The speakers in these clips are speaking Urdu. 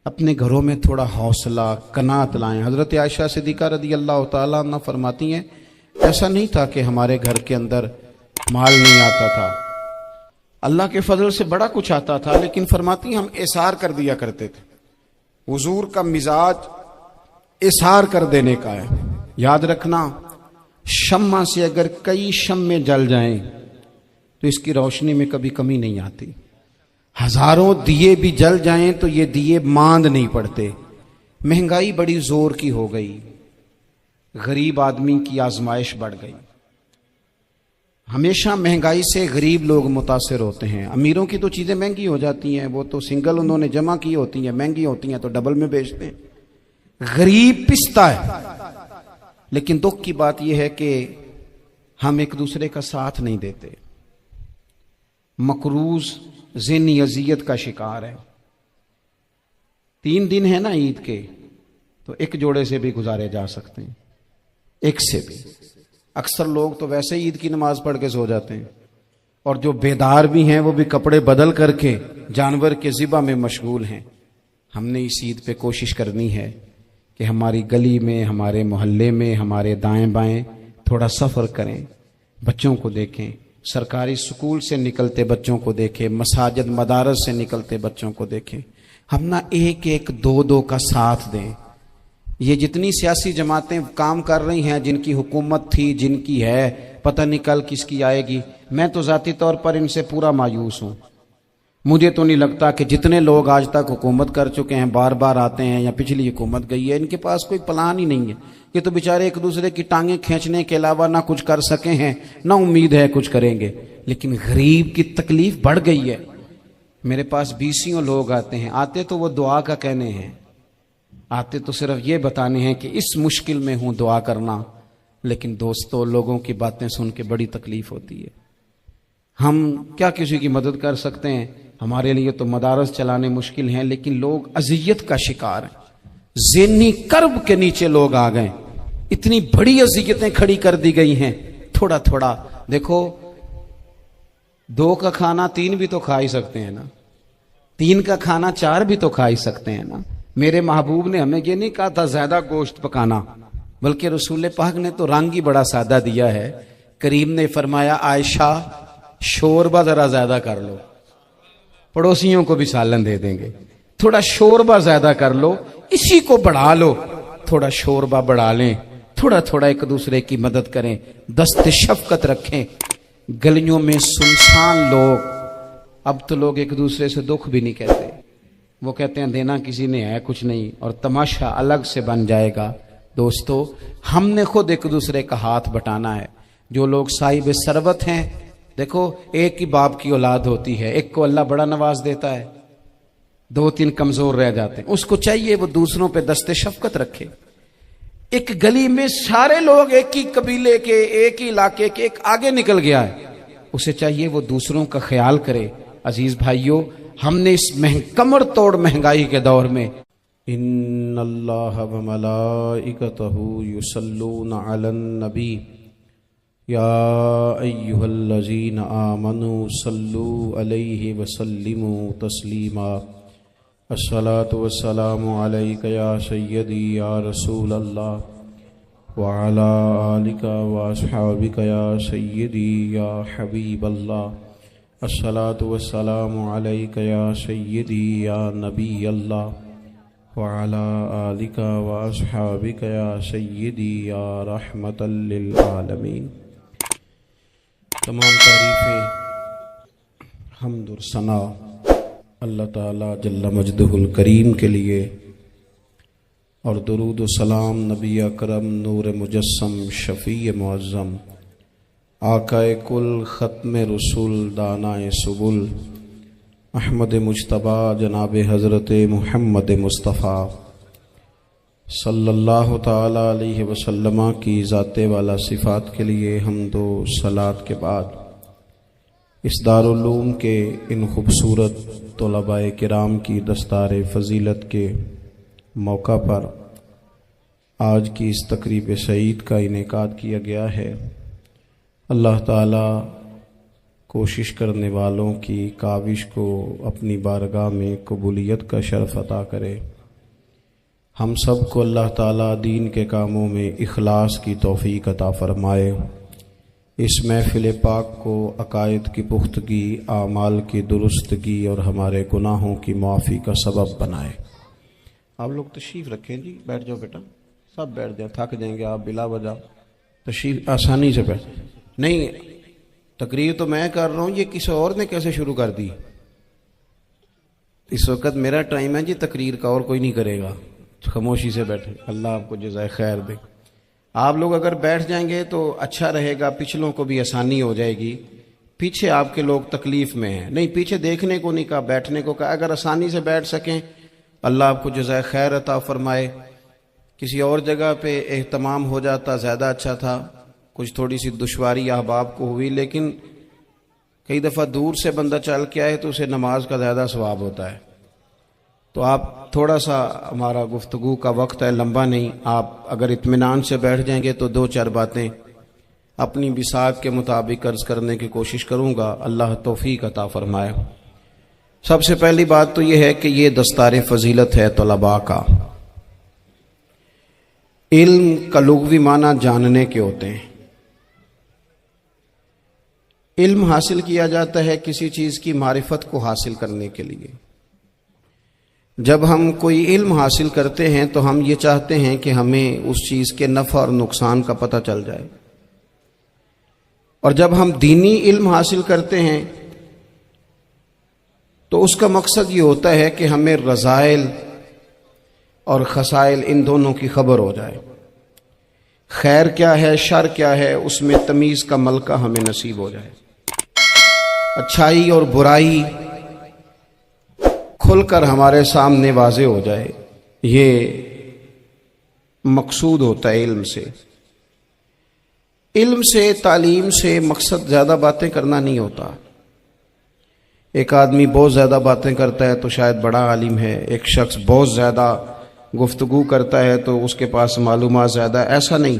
اپنے گھروں میں تھوڑا حوصلہ قناعت لائیں۔ حضرت عائشہ صدیقہ رضی اللہ تعالیٰ عنہ فرماتی ہیں ایسا نہیں تھا کہ ہمارے گھر کے اندر مال نہیں آتا تھا، اللہ کے فضل سے بڑا کچھ آتا تھا، لیکن فرماتی ہیں ہم اثار کر دیا کرتے تھے۔ حضور کا مزاج اثار کر دینے کا ہے۔ یاد رکھنا، شمع سے اگر کئی شمع جل جائیں تو اس کی روشنی میں کبھی کمی نہیں آتی، ہزاروں دیے بھی جل جائیں تو یہ دیے ماند نہیں پڑتے۔ مہنگائی بڑی زور کی ہو گئی، غریب آدمی کی آزمائش بڑھ گئی۔ ہمیشہ مہنگائی سے غریب لوگ متاثر ہوتے ہیں۔ امیروں کی تو چیزیں مہنگی ہو جاتی ہیں، وہ تو سنگل انہوں نے جمع کی ہوتی ہیں، مہنگی ہوتی ہیں تو ڈبل میں بیچتے ہیں۔ غریب پستا ہے، لیکن دکھ کی بات یہ ہے کہ ہم ایک دوسرے کا ساتھ نہیں دیتے۔ مقروض ذہنی اذیت کا شکار ہے۔ 3 دن ہے نا عید کے، تو ایک جوڑے سے بھی گزارے جا سکتے ہیں، ایک سے بھی۔ اکثر لوگ تو ویسے ہی عید کی نماز پڑھ کے سو جاتے ہیں، اور جو بیدار بھی ہیں وہ بھی کپڑے بدل کر کے جانور کے ذبح میں مشغول ہیں۔ ہم نے اس عید پہ کوشش کرنی ہے کہ ہماری گلی میں، ہمارے محلے میں، ہمارے دائیں بائیں تھوڑا سفر کریں، بچوں کو دیکھیں، سرکاری سکول سے نکلتے بچوں کو دیکھیں، مساجد مدارس سے نکلتے بچوں کو دیکھیں۔ ہم نہ ایک ایک دو دو کا ساتھ دیں۔ یہ جتنی سیاسی جماعتیں کام کر رہی ہیں، جن کی حکومت تھی، جن کی ہے، پتہ نہیں کل کس کی آئے گی، میں تو ذاتی طور پر ان سے پورا مایوس ہوں۔ مجھے تو نہیں لگتا کہ جتنے لوگ آج تک حکومت کر چکے ہیں، بار بار آتے ہیں یا پچھلی حکومت گئی ہے، ان کے پاس کوئی پلان ہی نہیں ہے۔ یہ تو بیچارے ایک دوسرے کی ٹانگیں کھینچنے کے علاوہ نہ کچھ کر سکے ہیں، نہ امید ہے کچھ کریں گے۔ لیکن غریب کی تکلیف بڑھ گئی ہے۔ میرے پاس 20 لوگ آتے ہیں، آتے تو وہ دعا کا کہنے ہیں، آتے تو صرف یہ بتانے ہیں کہ اس مشکل میں ہوں، دعا کرنا۔ لیکن دوستو، لوگوں کی باتیں سن کے بڑی تکلیف ہوتی ہے۔ ہم کیا کسی کی مدد کر سکتے ہیں؟ ہمارے لیے تو مدارس چلانے مشکل ہیں، لیکن لوگ اذیت کا شکار ہیں۔ ذہنی کرب کے نیچے لوگ آ گئے، اتنی بڑی اذیتیں کھڑی کر دی گئی ہیں۔ تھوڑا تھوڑا دیکھو، 2 کا کھانا 3 بھی تو کھا ہی سکتے ہیں نا، 3 کا کھانا 4 بھی تو کھا ہی سکتے ہیں نا۔ میرے محبوب نے ہمیں یہ نہیں کہا تھا زیادہ گوشت پکانا، بلکہ رسول پاک نے تو رنگ ہی بڑا سادہ دیا ہے۔ کریم نے فرمایا عائشہ شوربہ ذرا زیادہ کر لو، پڑوسیوں کو بھی سالن دے دیں گے، تھوڑا شوربہ زیادہ کر لو، اسی کو بڑھا لو، تھوڑا شوربہ بڑھا لیں، تھوڑا تھوڑا ایک دوسرے کی مدد کریں، دست شفقت رکھیں۔ گلیوں میں سنسان لوگ، اب تو لوگ ایک دوسرے سے دکھ بھی نہیں کہتے، وہ کہتے ہیں دینا کسی نے ہے کچھ نہیں، اور تماشا الگ سے بن جائے گا۔ دوستو، ہم نے خود ایک دوسرے کا ہاتھ بٹانا ہے۔ جو لوگ صاحب ثروت ہیں، دیکھو ایک ہی باپ کی اولاد ہوتی ہے، ایک کو اللہ بڑا نواز دیتا ہے، 2-3 کمزور رہ جاتے ہیں، اس کو چاہیے وہ دوسروں پہ دست شفقت رکھے۔ ایک گلی میں سارے لوگ ایک ہی قبیلے کے، ایک ہی علاقے کے، ایک آگے نکل گیا ہے، اسے چاہیے وہ دوسروں کا خیال کرے۔ عزیز بھائیوں، ہم نے اس کمر توڑ مہنگائی کے دور میں ان اللہ وملائکتہ یصلون علی النبی یا ایھا الذین آمنوا صلوا علیہ وسلموا تسلیما۔ الصلاۃ والسلام علیک یا سیدی یا رسول اللہ وعلی آلک واصحابک یا سیدی یا حبیب اللہ۔ الصلاۃ والسلام علیک یا سیدی یا نبی اللہ وعلی آلک واصحابک یا سیدی یا رحمۃ للعالمین۔ تمام تعریفیں، حمد و ثنا اللہ تعالیٰ جل مجدہ الکریم کے لیے، اور درود و سلام نبی اکرم نور مجسم شفیع معظم آقا کل ختم رسول دانائے سبل احمد مجتبیٰ جناب حضرت محمد مصطفیٰ صلی اللہ تعالی علیہ وسلم کی ذات والا صفات کے لیے حمد و صلات کے بعد، اس دارالعلوم کے ان خوبصورت طلباء کرام کی دستار فضیلت کے موقع پر آج کی اس تقریب سعید کا انعقاد کیا گیا ہے۔ اللہ تعالیٰ کوشش کرنے والوں کی کاوش کو اپنی بارگاہ میں قبولیت کا شرف عطا کرے۔ ہم سب کو اللہ تعالیٰ دین کے کاموں میں اخلاص کی توفیق عطا فرمائے، اس محفل پاک کو عقائد کی پختگی، اعمال کی درستگی اور ہمارے گناہوں کی معافی کا سبب بنائے۔ آپ لوگ تشریف رکھیں جی، بیٹھ جاؤ بیٹا، سب بیٹھ جائیں، تھک جائیں گے آپ بلا وجہ، تشریف آسانی سے بیٹھ۔ نہیں، تقریر تو میں کر رہا ہوں، یہ کسی اور نے کیسے شروع کر دی؟ اس وقت میرا ٹائم ہے جی تقریر کا، اور کوئی نہیں کرے گا، خاموشی سے بیٹھے، اللہ آپ کو جزائے خیر دے۔ آپ لوگ اگر بیٹھ جائیں گے تو اچھا رہے گا، پچھلوں کو بھی آسانی ہو جائے گی۔ پیچھے آپ کے لوگ تکلیف میں ہیں، نہیں پیچھے دیکھنے کو نہیں کہا، بیٹھنے کو کہا، اگر آسانی سے بیٹھ سکیں اللہ آپ کو جزائے خیر عطا فرمائے۔ کسی اور جگہ پہ اہتمام ہو جاتا زیادہ اچھا تھا، کچھ تھوڑی سی دشواری احباب کو ہوئی، لیکن کئی دفعہ دور سے بندہ چل کے آئے تو اسے نماز کا زیادہ ثواب ہوتا ہے۔ تو آپ تھوڑا سا، ہمارا گفتگو کا وقت ہے، لمبا نہیں، آپ اگر اطمینان سے بیٹھ جائیں گے تو دو چار باتیں اپنی بساط کے مطابق عرض کرنے کی کوشش کروں گا، اللہ توفیق عطا فرمائے۔ سب سے پہلی بات تو یہ ہے کہ یہ دستار فضیلت ہے طلباء کا۔ علم کا لغوی معنی جاننے کے ہوتے ہیں۔ علم حاصل کیا جاتا ہے کسی چیز کی معرفت کو حاصل کرنے کے لیے۔ جب ہم کوئی علم حاصل کرتے ہیں تو ہم یہ چاہتے ہیں کہ ہمیں اس چیز کے نفع اور نقصان کا پتہ چل جائے، اور جب ہم دینی علم حاصل کرتے ہیں تو اس کا مقصد یہ ہوتا ہے کہ ہمیں رذائل اور خسائل ان دونوں کی خبر ہو جائے، خیر کیا ہے شر کیا ہے اس میں تمیز کا ملکہ ہمیں نصیب ہو جائے، اچھائی اور برائی کھل کر ہمارے سامنے واضح ہو جائے۔ یہ مقصود ہوتا ہے علم سے۔ علم سے، تعلیم سے مقصد زیادہ باتیں کرنا نہیں ہوتا۔ ایک آدمی بہت زیادہ باتیں کرتا ہے تو شاید بڑا عالم ہے، ایک شخص بہت زیادہ گفتگو کرتا ہے تو اس کے پاس معلومات زیادہ، ایسا نہیں،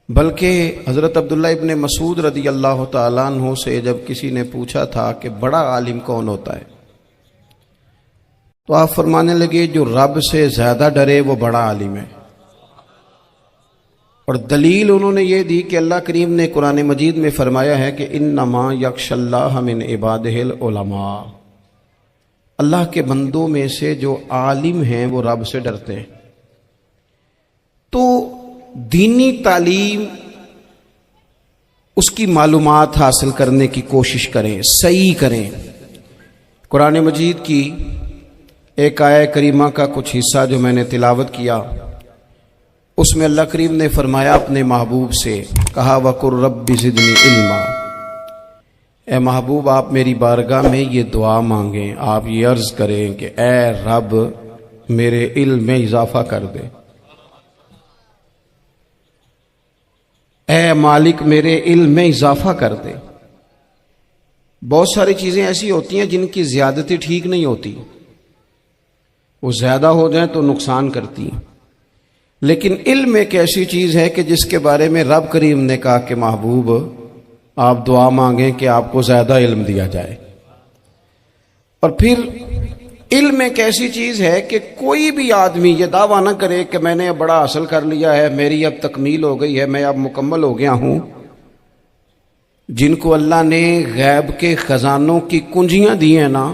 بلکہ حضرت عبداللہ ابن مسعود رضی اللہ تعالیٰ عنہ سے جب کسی نے پوچھا تھا کہ بڑا عالم کون ہوتا ہے، تو آپ فرمانے لگے جو رب سے زیادہ ڈرے وہ بڑا عالم ہے۔ اور دلیل انہوں نے یہ دی کہ اللہ کریم نے قرآن مجید میں فرمایا ہے کہ انما یخشی اللہ من عبادہ العلماء، اللہ کے بندوں میں سے جو عالم ہیں وہ رب سے ڈرتے ہیں۔ تو دینی تعلیم، اس کی معلومات حاصل کرنے کی کوشش کریں، صحیح کریں۔ قرآن مجید کی ایک آیہ کریمہ کا کچھ حصہ جو میں نے تلاوت کیا، اس میں اللہ کریم نے فرمایا اپنے محبوب سے، کہا وَقُلْ رَبِّ زِدْنِی عِلْمًا، اے محبوب آپ میری بارگاہ میں یہ دعا مانگیں، آپ یہ عرض کریں کہ اے رب میرے علم میں اضافہ کر دے، اے مالک میرے علم میں اضافہ کر دے۔ بہت ساری چیزیں ایسی ہوتی ہیں جن کی زیادتی ٹھیک نہیں ہوتی، وہ زیادہ ہو جائیں تو نقصان کرتی ہیں، لیکن علم ایک ایسی چیز ہے کہ جس کے بارے میں رب کریم نے کہا کہ محبوب آپ دعا مانگیں کہ آپ کو زیادہ علم دیا جائے۔ اور پھر علم ایک ایسی چیز ہے کہ کوئی بھی آدمی یہ دعویٰ نہ کرے کہ میں نے اب بڑا حاصل کر لیا ہے، میری اب تکمیل ہو گئی ہے، میں اب مکمل ہو گیا ہوں۔ جن کو اللہ نے غیب کے خزانوں کی کنجیاں دی ہیں نا،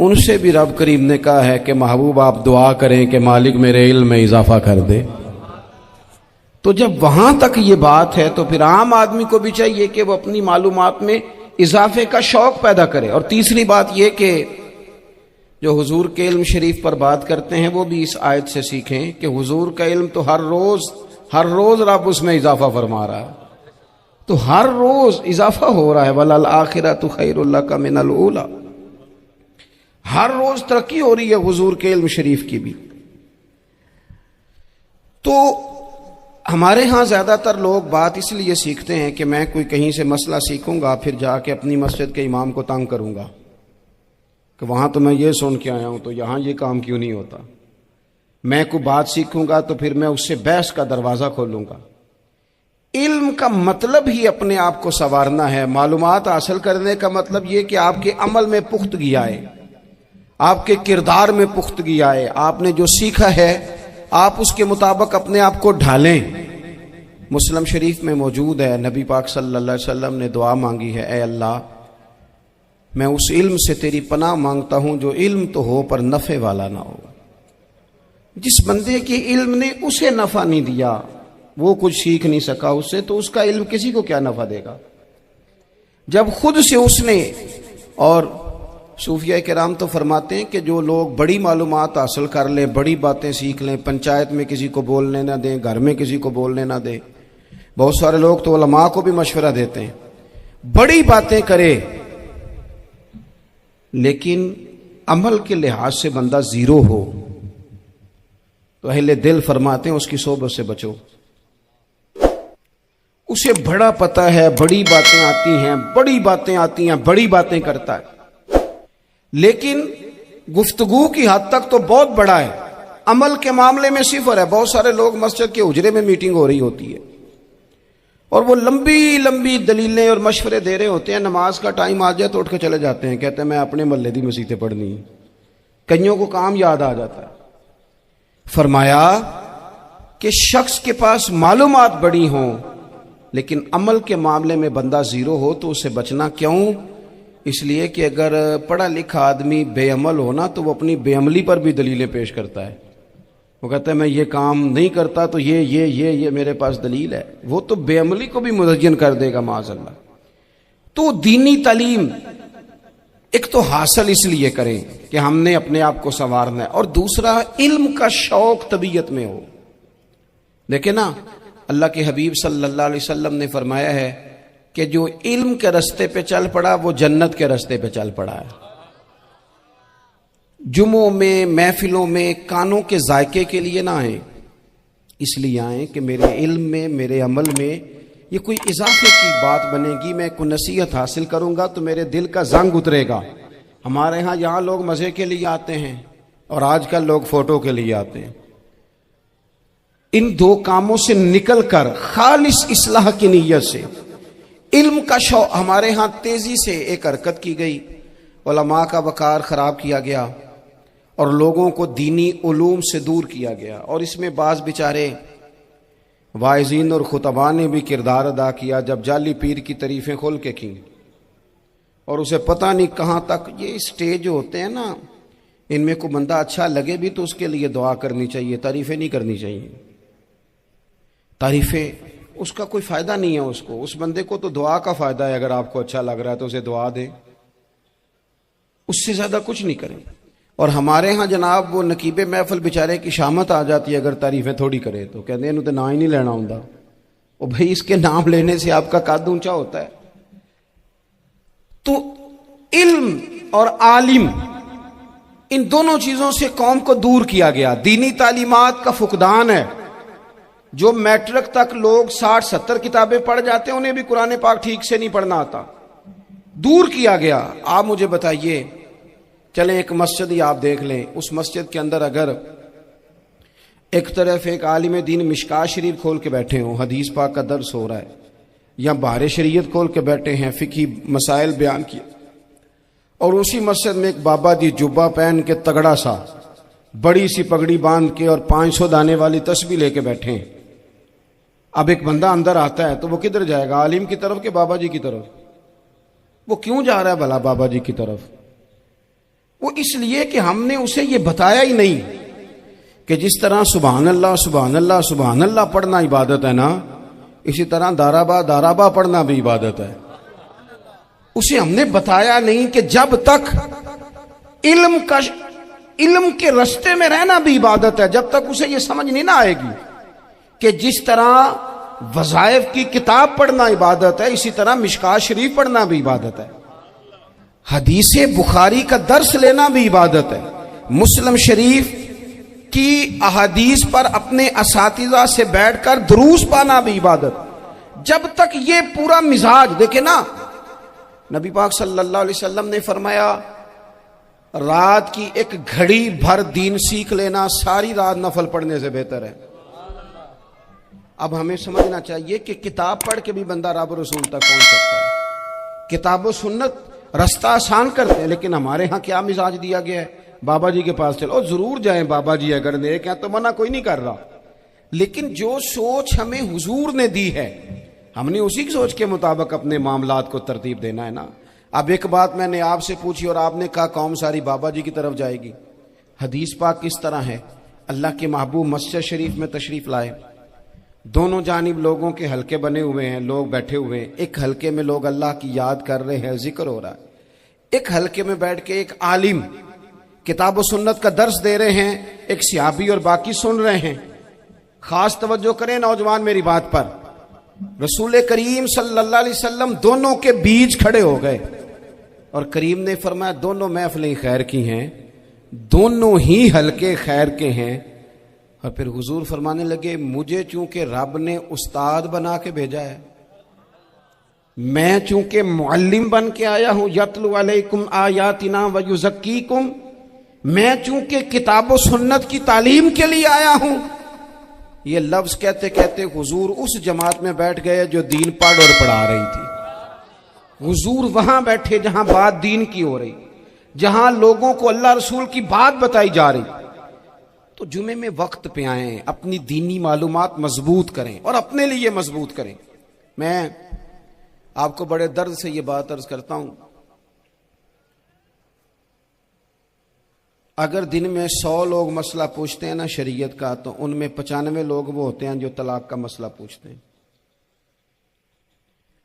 ان سے بھی رب کریم نے کہا ہے کہ محبوب آپ دعا کریں کہ مالک میرے علم میں اضافہ کر دے۔ تو جب وہاں تک یہ بات ہے تو پھر عام آدمی کو بھی چاہیے کہ وہ اپنی معلومات میں اضافے کا شوق پیدا کرے۔ اور تیسری بات یہ کہ جو حضور کے علم شریف پر بات کرتے ہیں وہ بھی اس آیت سے سیکھیں کہ حضور کا علم تو ہر روز رب اس میں اضافہ فرما رہا ہے، تو ہر روز اضافہ ہو رہا ہے۔ وَلَلْآخِرَةُ خَيْرٌ لَكَ مِنَ الْأُولَىٰ، ہر روز ترقی ہو رہی ہے حضور کے علم شریف کی بھی۔ تو ہمارے ہاں زیادہ تر لوگ بات اس لیے سیکھتے ہیں کہ میں کوئی کہیں سے مسئلہ سیکھوں گا پھر جا کے اپنی مسجد کے امام کو تنگ کروں گا کہ وہاں تو میں یہ سن کے آیا ہوں تو یہاں یہ کام کیوں نہیں ہوتا۔ میں کوئی بات سیکھوں گا تو پھر میں اس سے بحث کا دروازہ کھولوں گا۔ علم کا مطلب ہی اپنے آپ کو سنوارنا ہے، معلومات حاصل کرنے کا مطلب یہ کہ آپ کے عمل میں پختگی آئے، آپ کے کردار میں پختگی آئے، آپ نے جو سیکھا ہے آپ اس کے مطابق اپنے آپ کو ڈھالیں۔ مسلم شریف میں موجود ہے، نبی پاک صلی اللہ علیہ وسلم نے دعا مانگی ہے، اے اللہ میں اس علم سے تیری پناہ مانگتا ہوں جو علم تو ہو پر نفع والا نہ ہو۔ جس بندے کے علم نے اسے نفع نہیں دیا، وہ کچھ سیکھ نہیں سکا اس سے، تو اس کا علم کسی کو کیا نفع دے گا؟ جب خود سے اس نے، اور صوفیہ کرام تو فرماتے ہیں کہ جو لوگ بڑی معلومات حاصل کر لیں، بڑی باتیں سیکھ لیں، پنچایت میں کسی کو بولنے نہ دیں، گھر میں کسی کو بولنے نہ دیں، بہت سارے لوگ تو علماء کو بھی مشورہ دیتے ہیں، بڑی باتیں کرے، لیکن عمل کے لحاظ سے بندہ زیرو ہو تو اہل دل فرماتے ہیں اس کی صحبت سے بچو۔ اسے بڑا پتہ ہے، بڑی باتیں آتی ہیں، بڑی باتیں آتی ہیں، بڑی باتیں کرتا ہے، لیکن گفتگو کی حد تک تو بہت بڑا ہے، عمل کے معاملے میں صفر ہے۔ بہت سارے لوگ مسجد کے حجرے میں میٹنگ ہو رہی ہوتی ہے اور وہ لمبی لمبی دلیلیں اور مشورے دے رہے ہوتے ہیں، نماز کا ٹائم آ جائے تو اٹھ کے چلے جاتے ہیں، کہتے ہیں میں اپنے محلے دی مسیتیں پڑھنی ہیں۔ کئیوں کو کام یاد آ جاتا ہے۔ فرمایا کہ شخص کے پاس معلومات بڑی ہوں لیکن عمل کے معاملے میں بندہ زیرو ہو تو اسے بچنا کیوں؟ اس لیے کہ اگر پڑھا لکھا آدمی بے عمل ہونا تو وہ اپنی بے عملی پر بھی دلیلیں پیش کرتا ہے۔ وہ کہتا ہے میں یہ کام نہیں کرتا تو یہ میرے پاس دلیل ہے، وہ تو بے عملی کو بھی مزین کر دے گا معاذ اللہ۔ تو دینی تعلیم ایک تو حاصل اس لیے کریں کہ ہم نے اپنے آپ کو سنوارنا ہے، اور دوسرا علم کا شوق طبیعت میں ہو۔ دیکھیں نا، اللہ کے حبیب صلی اللہ علیہ وسلم نے فرمایا ہے کہ جو علم کے رستے پہ چل پڑا وہ جنت کے رستے پہ چل پڑا ہے۔ جمعوں میں، محفلوں میں کانوں کے ذائقے کے لیے نہ آئیں، اس لیے آئیں کہ میرے علم میں، میرے عمل میں یہ کوئی اضافے کی بات بنے گی، میں کوئی نصیحت حاصل کروں گا تو میرے دل کا زنگ اترے گا۔ ہمارے ہاں یہاں لوگ مزے کے لیے آتے ہیں اور آج کل لوگ فوٹو کے لیے آتے ہیں۔ ان دو کاموں سے نکل کر خالص اصلاح کی نیت سے علم کا شوق، ہمارے ہاں تیزی سے ایک حرکت کی گئی، علماء کا وقار خراب کیا گیا اور لوگوں کو دینی علوم سے دور کیا گیا، اور اس میں بعض بیچارے واعظین اور خطباء نے بھی کردار ادا کیا جب جعلی پیر کی تعریفیں کھول کے کی، اور اسے پتہ نہیں کہاں تک۔ یہ اسٹیج ہوتے ہیں نا، ان میں کوئی بندہ اچھا لگے بھی تو اس کے لیے دعا کرنی چاہیے، تعریفیں نہیں کرنی چاہیے۔ تعریفیں اس کا کوئی فائدہ نہیں ہے، اس بندے کو تو دعا کا فائدہ ہے، اگر آپ کو اچھا لگ رہا ہے تو اسے دعا دیں، اس سے زیادہ کچھ نہیں کریں۔ اور ہمارے ہاں جناب وہ نقیب محفل بیچارے کی شامت آ جاتی ہے اگر تعریفیں تھوڑی کرے تو، کہتے ہیں انہوں تو نام ہی نہیں لینا ہوں۔ اور بھائی اس کے نام لینے سے آپ کا قد اونچا ہوتا ہے۔ تو علم اور عالم، ان دونوں چیزوں سے قوم کو دور کیا گیا۔ دینی تعلیمات کا فقدان ہے۔ جو میٹرک تک لوگ 60-70 کتابیں پڑھ جاتے ہیں انہیں بھی قرآن پاک ٹھیک سے نہیں پڑھنا آتا، دور کیا گیا۔ آپ مجھے بتائیے، چلیں ایک مسجد ہی آپ دیکھ لیں، اس مسجد کے اندر اگر ایک طرف ایک عالم دین مشکات شریف کھول کے بیٹھے ہوں، حدیث پاک کا درس ہو رہا ہے، یا بحر شریعت کھول کے بیٹھے ہیں، فقہی مسائل بیان کیے، اور اسی مسجد میں ایک بابا جی جبہ پہن کے تگڑا سا بڑی سی پگڑی باندھ کے اور 500 دانے والی تسبیح لے کے بیٹھے ہیں، اب ایک بندہ اندر آتا ہے تو وہ کدھر جائے گا؟ عالم کی طرف کہ بابا جی کی طرف؟ وہ کیوں جا رہا ہے بھلا بابا جی کی طرف؟ وہ اس لیے کہ ہم نے اسے یہ بتایا ہی نہیں کہ جس طرح سبحان اللہ سبحان اللہ سبحان اللہ پڑھنا عبادت ہے نا، اسی طرح دارابا پڑھنا بھی عبادت ہے۔ اسے ہم نے بتایا نہیں کہ جب تک علم کے رستے میں رہنا بھی عبادت ہے، جب تک اسے یہ سمجھ نہیں نہ آئے گی کہ جس طرح وظائف کی کتاب پڑھنا عبادت ہے اسی طرح مشکات شریف پڑھنا بھی عبادت ہے، حدیث بخاری کا درس لینا بھی عبادت ہے، مسلم شریف کی احادیث پر اپنے اساتذہ سے بیٹھ کر دروس پانا بھی عبادت۔ جب تک یہ پورا مزاج دیکھیں نا، نبی پاک صلی اللہ علیہ وسلم نے فرمایا رات کی ایک گھڑی بھر دین سیکھ لینا ساری رات نفل پڑھنے سے بہتر ہے۔ اب ہمیں سمجھنا چاہیے کہ کتاب پڑھ کے بھی بندہ رب رسول تک پہنچ سکتا ہے، کتاب و سنت رستہ آسان کرتے ہیں، لیکن ہمارے ہاں کیا مزاج دیا گیا ہے؟ بابا جی کے پاس چلو، ضرور جائیں بابا جی اگر نیک ہیں تو منع کوئی نہیں کر رہا، لیکن جو سوچ ہمیں حضور نے دی ہے ہم نے اسی کی سوچ کے مطابق اپنے معاملات کو ترتیب دینا ہے نا۔ اب ایک بات میں نے آپ سے پوچھی اور آپ نے کہا قوم ساری بابا جی کی طرف جائے گی۔ حدیث پاک کس طرح ہے؟ اللہ کے محبوب مسجد شریف میں تشریف لائے، دونوں جانب لوگوں کے حلقے بنے ہوئے ہیں، لوگ بیٹھے ہوئے ہیں، ایک حلقے میں لوگ اللہ کی یاد کر رہے ہیں، ذکر ہو رہا ہے، ایک حلقے میں بیٹھ کے ایک عالم کتاب و سنت کا درس دے رہے ہیں، ایک صحابی اور باقی سن رہے ہیں۔ خاص توجہ کریں نوجوان میری بات پر، رسول کریم صلی اللہ علیہ وسلم دونوں کے بیچ کھڑے ہو گئے اور کریم نے فرمایا دونوں محفلیں خیر کی ہیں، دونوں ہی حلقے خیر کے ہیں۔ اور پھر حضور فرمانے لگے مجھے چونکہ رب نے استاد بنا کے بھیجا ہے، میں چونکہ معلم بن کے آیا ہوں، یتلو علیکم آیاتنا ویزکیکم، میں چونکہ کتاب و سنت کی تعلیم کے لیے آیا ہوں۔ یہ لفظ کہتے کہتے حضور اس جماعت میں بیٹھ گئے جو دین پڑھ اور پڑھا رہی تھی۔ حضور وہاں بیٹھے جہاں بات دین کی ہو رہی، جہاں لوگوں کو اللہ رسول کی بات بتائی جا رہی۔ تو جمعے میں وقت پہ آئیں، اپنی دینی معلومات مضبوط کریں اور اپنے لیے مضبوط کریں۔ میں آپ کو بڑے درد سے یہ بات عرض کرتا ہوں، اگر دن میں 100 لوگ مسئلہ پوچھتے ہیں نا شریعت کا، تو ان میں 95 لوگ وہ ہوتے ہیں جو طلاق کا مسئلہ پوچھتے ہیں۔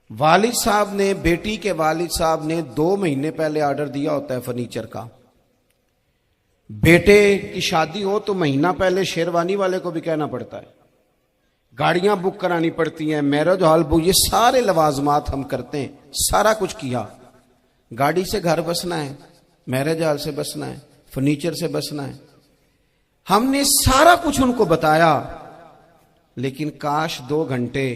والد صاحب نے، بیٹی کے والد صاحب نے 2 مہینے پہلے آرڈر دیا ہوتا ہے فرنیچر کا، بیٹے کی شادی ہو تو مہینہ پہلے شیروانی والے کو بھی کہنا پڑتا ہے، گاڑیاں بک کرانی پڑتی ہیں، میرج ہال بک، یہ سارے لوازمات ہم کرتے ہیں، سارا کچھ کیا۔ گاڑی سے گھر بسنا ہے، میرج ہال سے بسنا ہے، فرنیچر سے بسنا ہے، ہم نے سارا کچھ ان کو بتایا، لیکن کاش 2 گھنٹے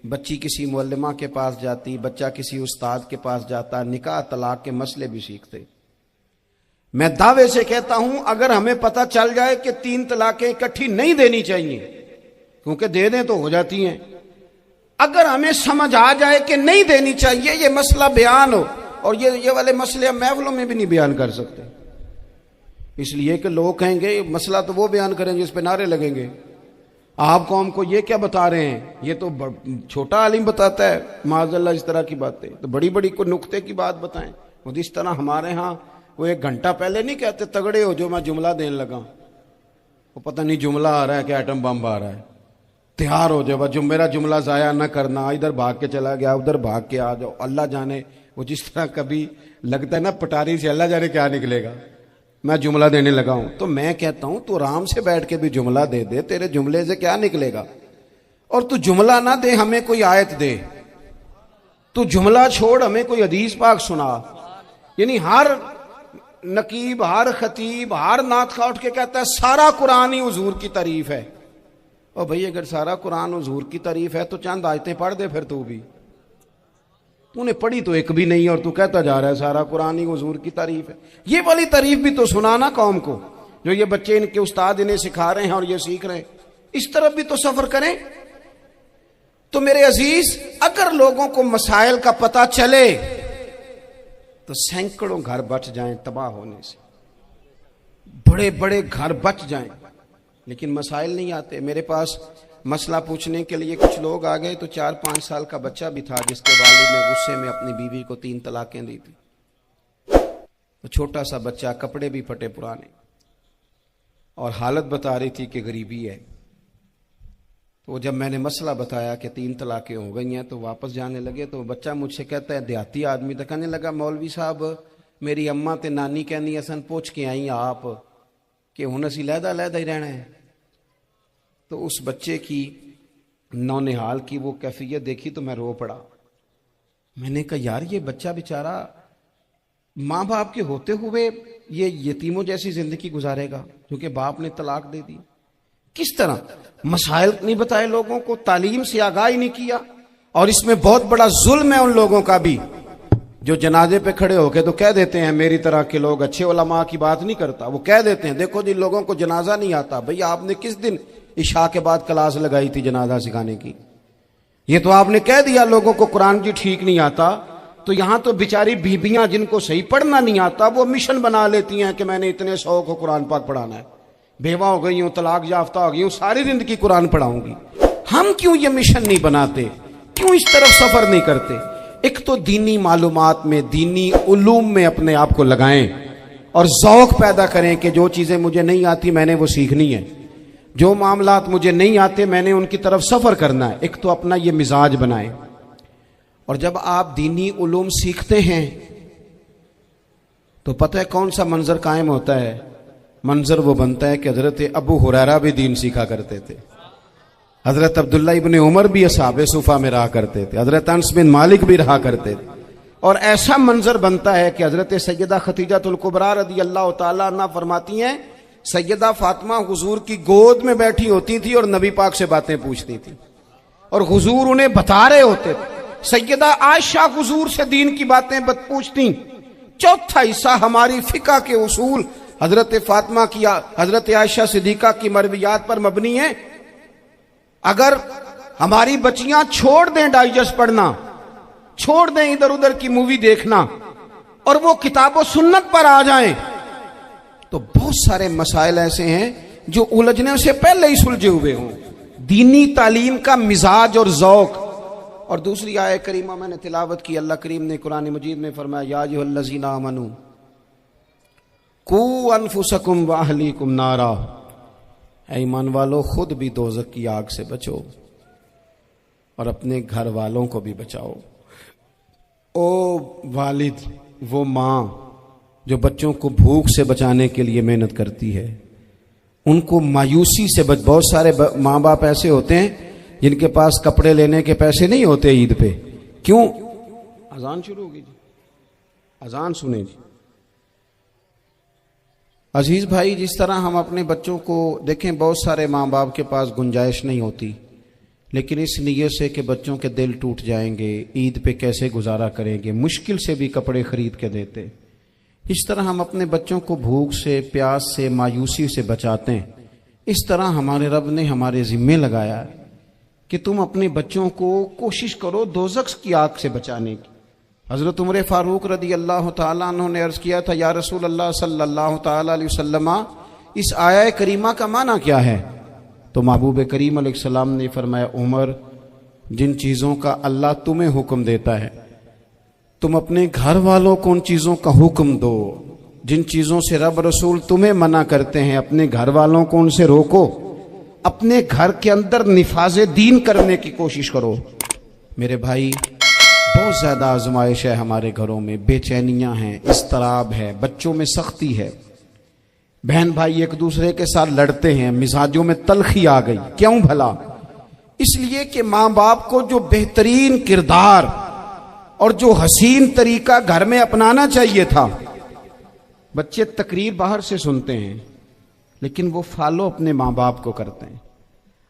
بچی کسی معلمہ کے پاس جاتی، بچہ کسی استاد کے پاس جاتا، نکاح طلاق کے مسئلے بھی سیکھتے۔ میں دعوے سے کہتا ہوں اگر ہمیں پتہ چل جائے کہ 3 طلاقیں اکٹھی نہیں دینی چاہیے، کیونکہ دے دیں تو ہو جاتی ہیں، اگر ہمیں سمجھ آ جائے کہ نہیں دینی چاہیے، یہ مسئلہ بیان ہو، اور یہ والے مسئلے ہم محفلوں میں بھی نہیں بیان کر سکتے، اس لیے کہ لوگ کہیں گے مسئلہ تو وہ بیان کریں گے، اس پہ نعرے لگیں گے، آپ قوم کو یہ کیا بتا رہے ہیں، یہ تو چھوٹا عالم بتاتا ہے معاذ اللہ اس طرح کی باتیں، تو بڑی بڑی کو نقطے کی بات بتائیں۔ وہ اس طرح ہمارے ہاں وہ 1 گھنٹہ پہلے نہیں کہتے تگڑے ہو جو میں جملہ دینے لگا، وہ پتہ نہیں جملہ آ رہا ہے کہ ایٹم بم آ رہا ہے، تیار ہو جاؤ، جو میرا جملہ ضائع نہ کرنا، ادھر بھاگ کے چلا گیا ادھر بھاگ کے آ جاؤ، اللہ جانے وہ جس طرح کبھی لگتا ہے نا پٹاری سے اللہ جانے کیا نکلے گا، میں جملہ دینے لگا ہوں۔ تو میں کہتا ہوں تو آرام سے بیٹھ کے بھی جملہ دے دے، تیرے جملے سے کیا نکلے گا، اور تو جملہ نہ دے ہمیں کوئی آیت دے، تو جملہ چھوڑ ہمیں کوئی حدیث پاک سنا۔ یعنی ہر نقیب، ہر خطیب، ہر نعت خواہ اٹھ کے کہتا ہے سارا قرآن ہی حضور کی تعریف ہے۔ اور بھئی اگر سارا قرآن حضور کی تعریف ہے تو چند آیتیں پڑھ دے پھر تو بھی، تو نے پڑھی تو ایک بھی نہیں اور تو کہتا جا رہا ہے سارا قرآن ہی حضور کی تعریف ہے۔ یہ والی تعریف بھی تو سنانا قوم کو، جو یہ بچے ان کے استاد انہیں سکھا رہے ہیں اور یہ سیکھ رہے ہیں، اس طرف بھی تو سفر کریں۔ تو میرے عزیز اگر لوگوں کو مسائل کا پتہ چلے تو سینکڑوں گھر بچ جائیں تباہ ہونے سے، بڑے بڑے گھر بچ جائیں، لیکن مسائل نہیں آتے۔ میرے پاس مسئلہ پوچھنے کے لیے کچھ لوگ آ گئے تو 4-5 سال کا بچہ بھی تھا جس کے والد نے غصے میں اپنی بیوی کو 3 طلاقیں دی تھی، وہ چھوٹا سا بچہ، کپڑے بھی پھٹے پرانے، اور حالت بتا رہی تھی کہ غریبی ہے۔ تو جب میں نے مسئلہ بتایا کہ 3 طلاقیں ہو گئی ہیں تو واپس جانے لگے، تو بچہ مجھ سے کہتا ہے دیہاتی آدمی تو کہنے لگا مولوی صاحب میری اماں تے نانی کہنی اسن پوچھ کے آئی آپ کہ ہن اسی لہدا لہدا ہی رہنا ہے۔ تو اس بچے کی نونہال کی وہ کیفیت دیکھی تو میں رو پڑا۔ میں نے کہا یار یہ بچہ بیچارہ ماں باپ کے ہوتے ہوئے یہ یتیموں جیسی زندگی گزارے گا کیونکہ باپ نے طلاق دے دی۔ کس طرح مسائل نہیں بتائے لوگوں کو، تعلیم سے آگاہی نہیں کیا۔ اور اس میں بہت بڑا ظلم ہے ان لوگوں کا بھی جو جنازے پہ کھڑے ہو کے تو کہہ دیتے ہیں، میری طرح کے لوگ اچھے علماء کی بات نہیں کرتا، وہ کہہ دیتے ہیں دیکھو جن لوگوں کو جنازہ نہیں آتا، بھئی آپ نے کس دن عشاء کے بعد کلاس لگائی تھی جنازہ سکھانے کی؟ یہ تو آپ نے کہہ دیا لوگوں کو قرآن جی ٹھیک نہیں آتا، تو یہاں تو بیچاری بیبیاں جن کو صحیح پڑھنا نہیں آتا وہ مشن بنا لیتی ہیں کہ میں نے اتنے 100 کو قرآن پاک پڑھانا ہے، بیوہ ہو گئی ہوں، طلاق یافتہ ہو گئی ہوں، ساری زندگی قرآن پڑھاؤں گی۔ ہم کیوں یہ مشن نہیں بناتے؟ کیوں اس طرف سفر نہیں کرتے؟ ایک تو دینی معلومات میں، دینی علوم میں اپنے آپ کو لگائیں اور ذوق پیدا کریں کہ جو چیزیں مجھے نہیں آتی میں نے وہ سیکھنی ہے، جو معاملات مجھے نہیں آتے میں نے ان کی طرف سفر کرنا ہے۔ ایک تو اپنا یہ مزاج بنائیں، اور جب آپ دینی علوم سیکھتے ہیں تو پتہ ہے کون سا منظر قائم ہوتا ہے؟ منظر وہ بنتا ہے کہ حضرت ابو ہریرہ بھی دین سیکھا کرتے تھے، حضرت عبداللہ ابن عمر بھی اصحاب صفہ میں رہا کرتے تھے، حضرت انس بن مالک بھی رہا کرتے تھے، اور ایسا منظر بنتا ہے کہ حضرت سیدہ خدیجہ الکبریٰ رضی اللہ تعالیٰ عنہ فرماتی ہیں سیدہ فاطمہ حضور کی گود میں بیٹھی ہوتی تھی اور نبی پاک سے باتیں پوچھتی تھی اور حضور انہیں بتا رہے ہوتے تھے۔ سیدہ عائشہ حضور سے دین کی باتیں پوچھتی۔ چوتھا حصہ ہماری فقہ کے اصول حضرت فاطمہ کی، حضرت عائشہ صدیقہ کی مرویات پر مبنی ہیں۔ اگر ہماری بچیاں چھوڑ دیں ڈائجسٹ پڑھنا، چھوڑ دیں ادھر ادھر کی مووی دیکھنا اور وہ کتاب و سنت پر آ جائیں تو بہت سارے مسائل ایسے ہیں جو الجھنے سے پہلے ہی سلجھے ہوئے ہوں۔ دینی تعلیم کا مزاج اور ذوق۔ اور دوسری آیت کریمہ میں نے تلاوت کی، اللہ کریم نے قرآن مجید میں فرمایا یا ایھا الذین آمنوا قوا انفسکم واہلیکم نارا، اے ایمان والو خود بھی دوزخ کی آگ سے بچو اور اپنے گھر والوں کو بھی بچاؤ۔ او والد، وہ ماں جو بچوں کو بھوک سے بچانے کے لیے محنت کرتی ہے، ان کو مایوسی سے بہت سارے ماں باپ ایسے ہوتے ہیں جن کے پاس کپڑے لینے کے پیسے نہیں ہوتے عید پہ۔ کیوں؟ اذان شروع ہوگی جی، اذان سنیں جی۔ عزیز بھائی، جس طرح ہم اپنے بچوں کو دیکھیں، بہت سارے ماں باپ کے پاس گنجائش نہیں ہوتی، لیکن اس نیت سے کہ بچوں کے دل ٹوٹ جائیں گے، عید پہ کیسے گزارا کریں گے، مشکل سے بھی کپڑے خرید کے دیتے۔ اس طرح ہم اپنے بچوں کو بھوک سے، پیاس سے، مایوسی سے بچاتے ہیں۔ اس طرح ہمارے رب نے ہمارے ذمے لگایا ہے کہ تم اپنے بچوں کو کوشش کرو دوزخ کی آگ سے بچانے کی۔ حضرت عمر فاروق رضی اللہ تعالیٰ عنہ نے عرض کیا تھا یا رسول اللہ صلی اللہ تعالیٰ علیہ وسلم، اس آیہ کریمہ کا معنی کیا ہے؟ تو محبوب کریم علیہ السلام نے فرمایا عمر، جن چیزوں کا اللہ تمہیں حکم دیتا ہے تم اپنے گھر والوں کو ان چیزوں کا حکم دو، جن چیزوں سے رب رسول تمہیں منع کرتے ہیں اپنے گھر والوں کو ان سے روکو، اپنے گھر کے اندر نفاذ دین کرنے کی کوشش کرو۔ میرے بھائی، بہت زیادہ آزمائش ہے ہمارے گھروں میں، بے چینیاں ہیں، اضطراب ہے، بچوں میں سختی ہے، بہن بھائی ایک دوسرے کے ساتھ لڑتے ہیں، مزاجوں میں تلخی آ گئی۔ کیوں بھلا؟ اس لیے کہ ماں باپ کو جو بہترین کردار اور جو حسین طریقہ گھر میں اپنانا چاہیے تھا، بچے تقریر باہر سے سنتے ہیں لیکن وہ فالو اپنے ماں باپ کو کرتے ہیں۔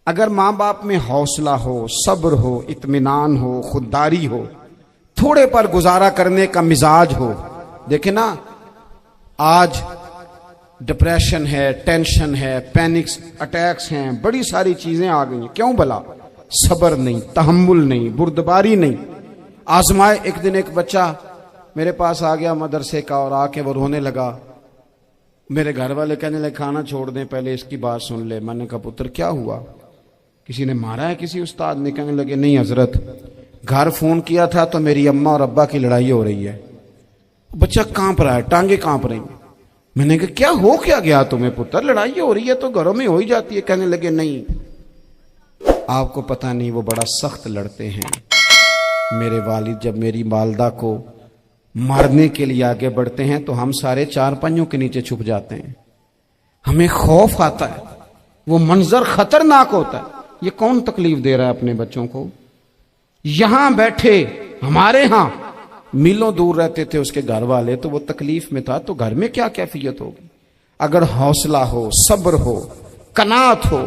اگر ماں باپ میں حوصلہ ہو، صبر ہو، اطمینان ہو، خودداری ہو، تھوڑے پر گزارا کرنے کا مزاج ہو۔ دیکھیں نا، آج ڈپریشن ہے، ٹینشن ہے، پینکس اٹیکس ہیں، بڑی ساری چیزیں آ گئی ہیں۔ کیوں بھلا؟ صبر نہیں، تحمل نہیں، بردباری نہیں۔ آزمائے ایک دن ایک بچہ میرے پاس آ گیا مدرسے کا اور آ کے وہ رونے لگا۔ میرے گھر والے کہنے لگے کھانا چھوڑ دیں، پہلے اس کی بات سن لے۔ میں نے کہا پتر کیا ہوا؟ کسی نے مارا ہے کسی استاد نے؟ کہنے لگے نہیں حضرت، گھر فون کیا تھا تو میری اماں اور ابا کی لڑائی ہو رہی ہے۔ بچہ کانپ رہا ہے، ٹانگیں کانپ رہی ہیں۔ میں نے کہا کیا ہو کیا گیا تمہیں پتر؟ لڑائی ہو رہی ہے تو گھروں میں ہو ہی جاتی ہے۔ کہنے لگے نہیں، آپ کو پتہ نہیں، وہ بڑا سخت لڑتے ہیں۔ میرے والد جب میری والدہ کو مارنے کے لیے آگے بڑھتے ہیں تو ہم سارے چارپائیوں کے نیچے چھپ جاتے ہیں، ہمیں خوف آتا ہے، وہ منظر خطرناک ہوتا ہے۔ یہ کون تکلیف دے رہا ہے اپنے بچوں کو؟ یہاں بیٹھے ہمارے ہاں میلوں دور رہتے تھے اس کے گھر والے، تو وہ تکلیف میں تھا، تو گھر میں کیا کیفیت ہوگی؟ اگر حوصلہ ہو، صبر ہو، قناعت ہو،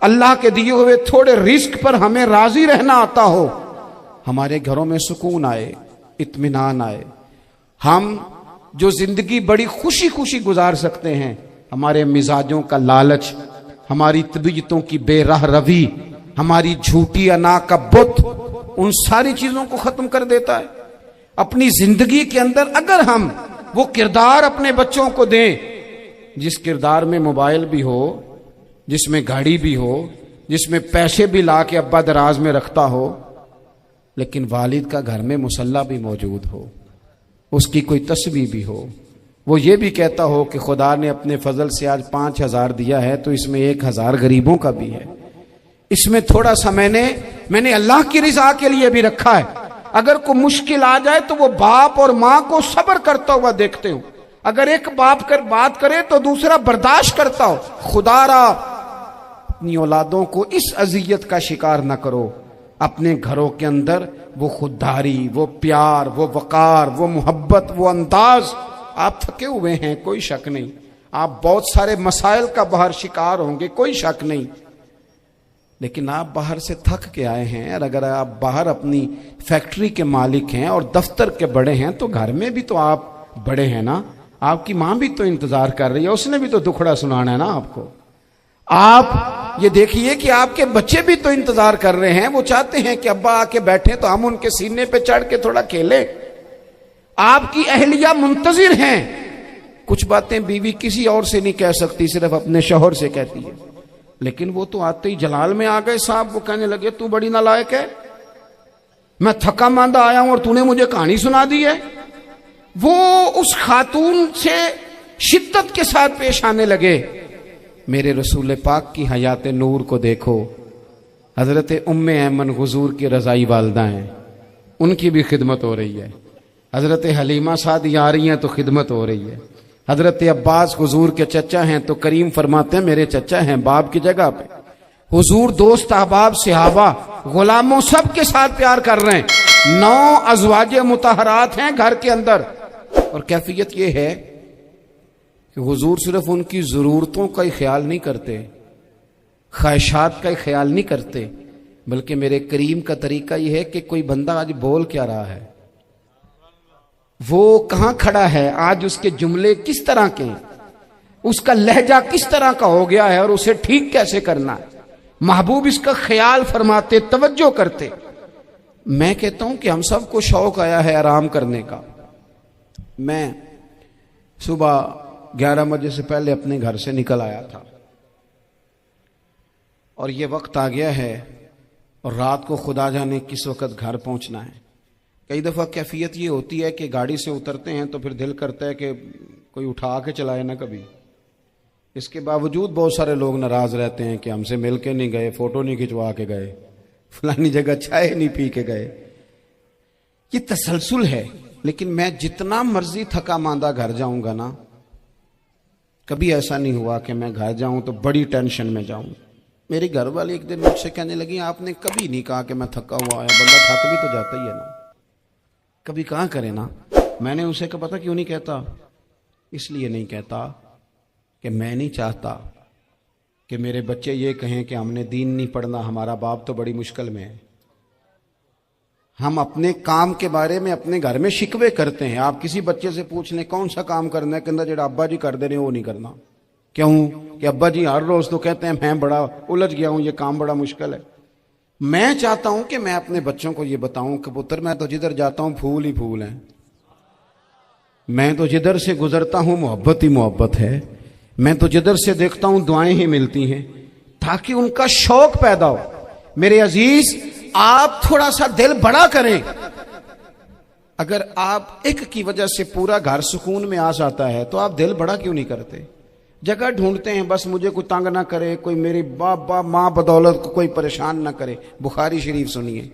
اللہ کے دیے ہوئے تھوڑے رزق پر ہمیں راضی رہنا آتا ہو، ہمارے گھروں میں سکون آئے، اطمینان آئے، ہم جو زندگی بڑی خوشی خوشی گزار سکتے ہیں۔ ہمارے مزاجوں کا لالچ، ہماری طبیعتوں کی بے راہ روی، ہماری جھوٹی انا کا بت، ان ساری چیزوں کو ختم کر دیتا ہے۔ اپنی زندگی کے اندر اگر ہم وہ کردار اپنے بچوں کو دیں جس کردار میں موبائل بھی ہو، جس میں گاڑی بھی ہو، جس میں پیسے بھی لا کے ابا دراز میں رکھتا ہو، لیکن والد کا گھر میں مصلی بھی موجود ہو، اس کی کوئی تسبیح بھی ہو، وہ یہ بھی کہتا ہو کہ خدا نے اپنے فضل سے آج 5,000 دیا ہے تو اس میں 1,000 غریبوں کا بھی ہے، اس میں تھوڑا سا میں نے اللہ کی رضا کے لیے بھی رکھا ہے، اگر کوئی مشکل آ جائے تو وہ باپ اور ماں کو صبر کرتا ہوا دیکھتے ہوں، اگر ایک باپ کر بات کرے تو دوسرا برداشت کرتا ہو۔ خدا را اپنی اولادوں کو اس اذیت کا شکار نہ کرو، اپنے گھروں کے اندر وہ خودداری، وہ پیار، وہ وقار، وہ محبت، وہ انداز۔ آپ تھکے ہوئے ہیں، کوئی شک نہیں، آپ بہت سارے مسائل کا باہر شکار ہوں گے، کوئی شک نہیں، لیکن آپ باہر سے تھک کے آئے ہیں، اور اگر آپ باہر اپنی فیکٹری کے مالک ہیں اور دفتر کے بڑے ہیں تو گھر میں بھی تو آپ بڑے ہیں نا، آپ کی ماں بھی تو انتظار کر رہی ہے، اس نے بھی تو دکھڑا سنانا ہے نا آپ کو۔ آپ یہ دیکھیے کہ آپ کے بچے بھی تو انتظار کر رہے ہیں، وہ چاہتے ہیں کہ ابا آ کے بیٹھے تو ہم ان کے سینے پہ چڑھ کے تھوڑا کھیلیں۔ آپ کی اہلیہ منتظر ہیں، کچھ باتیں بیوی کسی اور سے نہیں کہہ سکتی، صرف اپنے شوہر سے کہتی ہے، لیکن وہ تو آتے ہی جلال میں آ گئے صاحب، وہ کہنے لگے تو بڑی نالائق ہے، میں تھکا ماندہ آیا ہوں اور تو نے مجھے کہانی سنا دی ہے۔ وہ اس خاتون سے شدت کے ساتھ پیش آنے لگے۔ میرے رسول پاک کی حیات نور کو دیکھو، حضرت ام ایمن حضور کی رضائی والدہ ہیں، ان کی بھی خدمت ہو رہی ہے، حضرت حلیمہ سعدی آ رہی ہیں تو خدمت ہو رہی ہے، حضرت عباس حضور کے چچا ہیں تو کریم فرماتے ہیں میرے چچا ہیں باپ کی جگہ پہ، حضور دوست احباب صحابہ غلاموں سب کے ساتھ پیار کر رہے ہیں، 9 ازواج مطہرات ہیں گھر کے اندر، اور کیفیت یہ ہے کہ حضور صرف ان کی ضرورتوں کا ہی خیال نہیں کرتے، خواہشات کا ہی خیال نہیں کرتے، بلکہ میرے کریم کا طریقہ یہ ہے کہ کوئی بندہ آج بول کیا رہا ہے، وہ کہاں کھڑا ہے آج، اس کے جملے کس طرح کے ہیں، اس کا لہجہ کس طرح کا ہو گیا ہے اور اسے ٹھیک کیسے کرنا ہے، محبوب اس کا خیال فرماتے، توجہ کرتے۔ میں کہتا ہوں کہ ہم سب کو شوق آیا ہے آرام کرنے کا۔ میں صبح 11 بجے سے پہلے اپنے گھر سے نکل آیا تھا، اور یہ وقت آ گیا ہے اور رات کو خدا جانے کس وقت گھر پہنچنا ہے۔ کئی دفعہ کیفیت یہ ہوتی ہے کہ گاڑی سے اترتے ہیں تو پھر دل کرتا ہے کہ کوئی اٹھا کے چلائے نہ کبھی، اس کے باوجود بہت سارے لوگ ناراض رہتے ہیں کہ ہم سے مل کے نہیں گئے، فوٹو نہیں کھنچوا کے گئے، فلانی جگہ چائے نہیں پی کے گئے۔ یہ تسلسل ہے، لیکن میں جتنا مرضی تھکا ماندہ گھر جاؤں گا نا، کبھی ایسا نہیں ہوا کہ میں گھر جاؤں تو بڑی ٹینشن میں جاؤں۔ میری گھر والی ایک دن مجھ سے کہنے لگی آپ نے کبھی نہیں کہا کہ میں تھکا ہوا ہے، بندہ تھک بھی تو جاتا ہی ہے نا، کبھی کہاں کرے نا۔ میں نے اسے کہا پتہ کیوں نہیں کہتا، اس لیے نہیں کہتا کہ میں نہیں چاہتا کہ میرے بچے یہ کہیں کہ ہم نے دین نہیں پڑھنا، ہمارا باپ تو بڑی مشکل میں ہے۔ ہم اپنے کام کے بارے میں اپنے گھر میں شکوے کرتے ہیں، آپ کسی بچے سے پوچھ لیں کون سا کام کرنا ہے، کہنا جڑا ابا جی کر دے رہے وہ نہیں کرنا۔ کیوں کہ ابا جی ہر روز تو کہتے ہیں میں بڑا الجھ گیا ہوں، یہ کام بڑا مشکل ہے۔ میں چاہتا ہوں کہ میں اپنے بچوں کو یہ بتاؤں کہ پتر میں تو جدھر جاتا ہوں پھول ہی پھول ہیں، میں تو جدھر سے گزرتا ہوں محبت ہی محبت ہے، میں تو جدھر سے دیکھتا ہوں دعائیں ہی ملتی ہیں، تاکہ ان کا شوق پیدا ہو۔ میرے عزیز آپ تھوڑا سا دل بڑا کریں، اگر آپ ایک کی وجہ سے پورا گھر سکون میں آ جاتا ہے تو آپ دل بڑا کیوں نہیں کرتے؟ جگہ ڈھونڈتے ہیں بس مجھے کوئی تنگ نہ کرے، کوئی میری باپ ماں بدولت کو کوئی پریشان نہ کرے۔ بخاری شریف سنیے،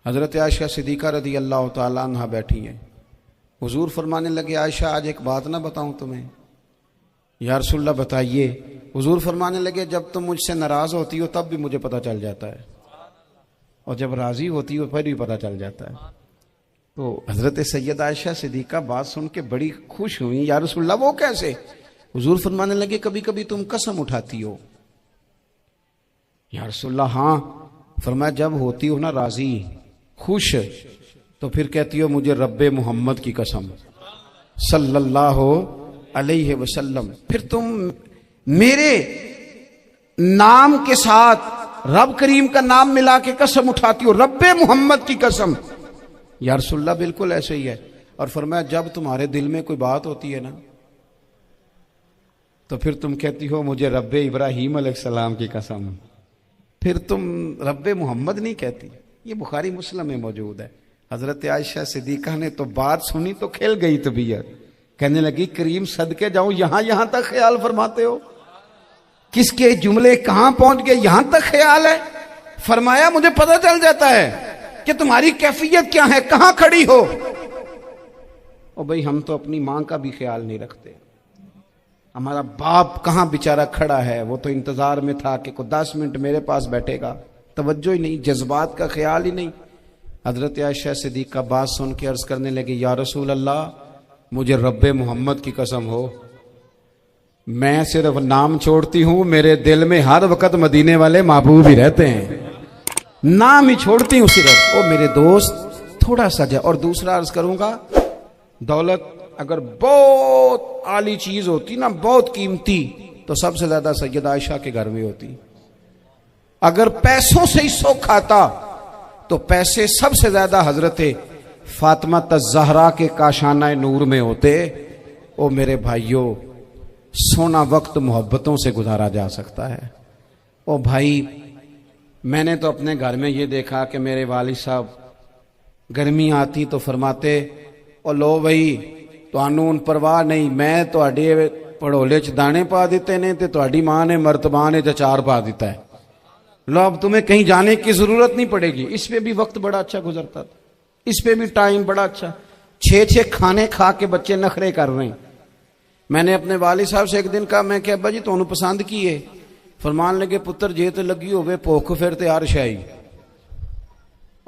حضرت عائشہ صدیقہ رضی اللہ تعالیٰ عنہ بیٹھی ہیں، حضور فرمانے لگے عائشہ آج ایک بات نہ بتاؤں تمہیں؟ یا رسول اللہ بتائیے۔ حضور فرمانے لگے جب تم مجھ سے ناراض ہوتی ہو تب بھی مجھے پتہ چل جاتا ہے، اور جب راضی ہوتی ہو پھر بھی پتہ چل جاتا ہے۔ تو حضرت سید عائشہ صدیقہ بات سن کے بڑی خوش ہوئی، یا رسول اللہ وہ کیسے؟ حضور فرمانے لگے کبھی کبھی تم قسم اٹھاتی ہو۔ یا رسول اللہ ہاں۔ فرمایا جب ہوتی ہو نا راضی خوش تو پھر کہتی ہو مجھے رب محمد کی قسم صلی اللہ علیہ وسلم، پھر تم میرے نام کے ساتھ رب کریم کا نام ملا کے قسم اٹھاتی ہو، رب محمد کی قسم۔ یا رسول اللہ بالکل ایسے ہی ہے. اور فرمایا جب تمہارے دل میں کوئی بات ہوتی ہے نا تو پھر تم کہتی ہو مجھے رب ابراہیم علیہ السلام کی قسم، پھر تم رب محمد نہیں کہتی. یہ بخاری مسلم میں موجود ہے. حضرت عائشہ صدیقہ نے تو بات سنی تو کھل گئی طبیعت، کہنے لگی کریم صدقے جاؤں یہاں تک خیال فرماتے ہو، کس کے جملے کہاں پہنچ گئے، یہاں تک خیال ہے. فرمایا مجھے پتہ چل جاتا ہے کہ تمہاری کیفیت کیا ہے، کہاں کھڑی ہو. او بھئی ہم تو اپنی ماں کا بھی خیال نہیں رکھتے. ہمارا باپ کہاں بیچارہ کھڑا ہے، وہ تو انتظار میں تھا کہ کوئی 10 منٹ میرے پاس بیٹھے گا. توجہ ہی نہیں، جذبات کا خیال ہی نہیں. حضرت عائشہ صدیقہ بات سن کے عرض کرنے لگی یا رسول اللہ مجھے رب محمد کی قسم ہو، میں صرف نام چھوڑتی ہوں، میرے دل میں ہر وقت مدینے والے محبوب ہی رہتے ہیں. نام ہی چھوڑتی ہوں صرف. او میرے دوست تھوڑا سا جا. اور دوسرا عرض کروں گا، دولت اگر بہت عالی چیز ہوتی نا، بہت قیمتی، تو سب سے زیادہ سیدہ عائشہ کے گھر میں ہوتی. اگر پیسوں سے ہی سوکھ آتا تو پیسے سب سے زیادہ حضرت فاطمہ الزہرا کے کاشانہ نور میں ہوتے. او میرے بھائیوں، سونا وقت محبتوں سے گزارا جا سکتا ہے. او بھائی، میں نے تو اپنے گھر میں یہ دیکھا کہ میرے والد صاحب گرمی آتی تو فرماتے او لو بھائی تانوں پرواہ نہیں، میں تواڈے پڑھولے چ دانے پا دیتے نے تے تواڈی ماں نے مرتبہ نے اچار پا دیتا ہے، لو اب تمہیں کہیں جانے کی ضرورت نہیں پڑے گی. اس پہ بھی وقت بڑا اچھا گزرتا تھا، اس پہ بھی ٹائم بڑا اچھا. 6 کھانے کھا کے بچے نخرے کر رہے ہیں. میں نے اپنے والد صاحب سے ایک دن کہا، میں کہ ابا جی تانوں پسند کی ہے؟ فرمان لگے پتر جے تے لگی ہوئے بھوک پھر تے ہر شے،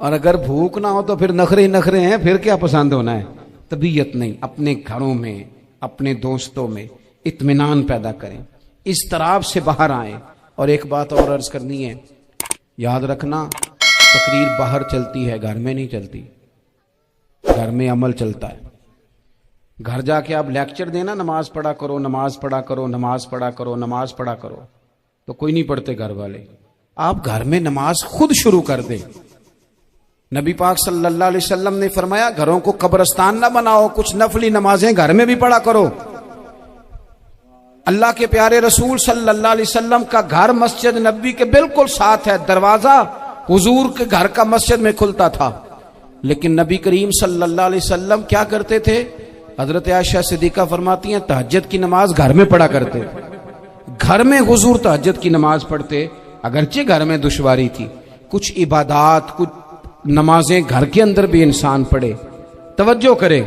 اور اگر بھوک نہ ہو تو پھر نخرے ہی نخرے ہیں، پھر کیا پسند ہونا ہے. طبیعت نہیں. اپنے گھروں میں اپنے دوستوں میں اطمینان پیدا کریں، اضطراب سے باہر آئیں. اور ایک بات اور عرض کرنی ہے، یاد رکھنا تقریر باہر چلتی ہے، گھر میں نہیں چلتی. گھر میں عمل چلتا ہے. گھر جا کے آپ لیکچر دینا نماز پڑھا کرو، نماز پڑھا کرو، نماز پڑھا کرو، نماز پڑھا کرو، تو کوئی نہیں پڑھتے گھر والے. آپ گھر میں نماز خود شروع کر دیں. نبی پاک صلی اللہ علیہ وسلم نے فرمایا گھروں کو قبرستان نہ بناؤ، کچھ نفلی نمازیں گھر میں بھی پڑھا کرو. اللہ کے پیارے رسول صلی اللہ علیہ وسلم کا گھر مسجد نبی کے بالکل ساتھ ہے، دروازہ حضور کے گھر کا مسجد میں کھلتا تھا. لیکن نبی کریم صلی اللہ علیہ وسلم کیا کرتے تھے؟ حضرت عائشہ صدیقہ فرماتی ہیں تہجد کی نماز گھر میں پڑھا کرتے. گھر میں حضور تہجد کی نماز پڑھتے. اگرچہ گھر میں دشواری تھی، کچھ عبادات کچھ نمازیں گھر کے اندر بھی انسان پڑھے. توجہ کرے.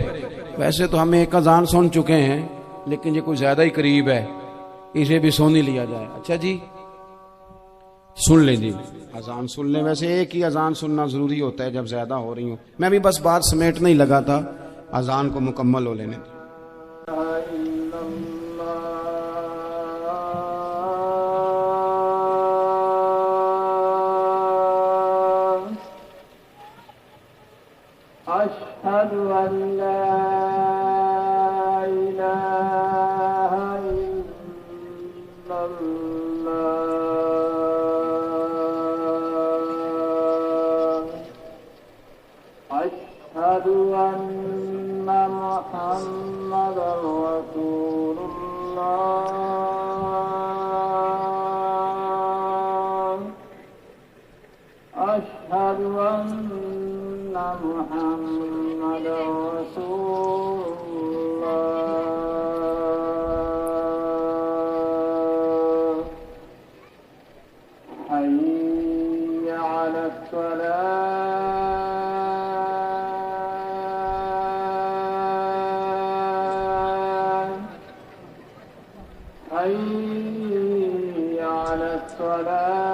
ویسے تو ہم ایک اذان سن چکے ہیں، لیکن یہ کوئی زیادہ ہی قریب ہے، اسے بھی سن ہی لیا جائے. اچھا جی سن لیں جی، اذان سن لیں. ویسے ایک ہی اذان سننا ضروری ہوتا ہے جب زیادہ ہو رہی ہوں. میں بھی بس بات سمیٹنے ہی لگا تھا، اذان کو مکمل ہو لینے. أشهد أن لا إله إلا الله أشهد أن محمدا رسول الله أشهد أن محمد رسول الله حي على الصلاة حي على الصلاة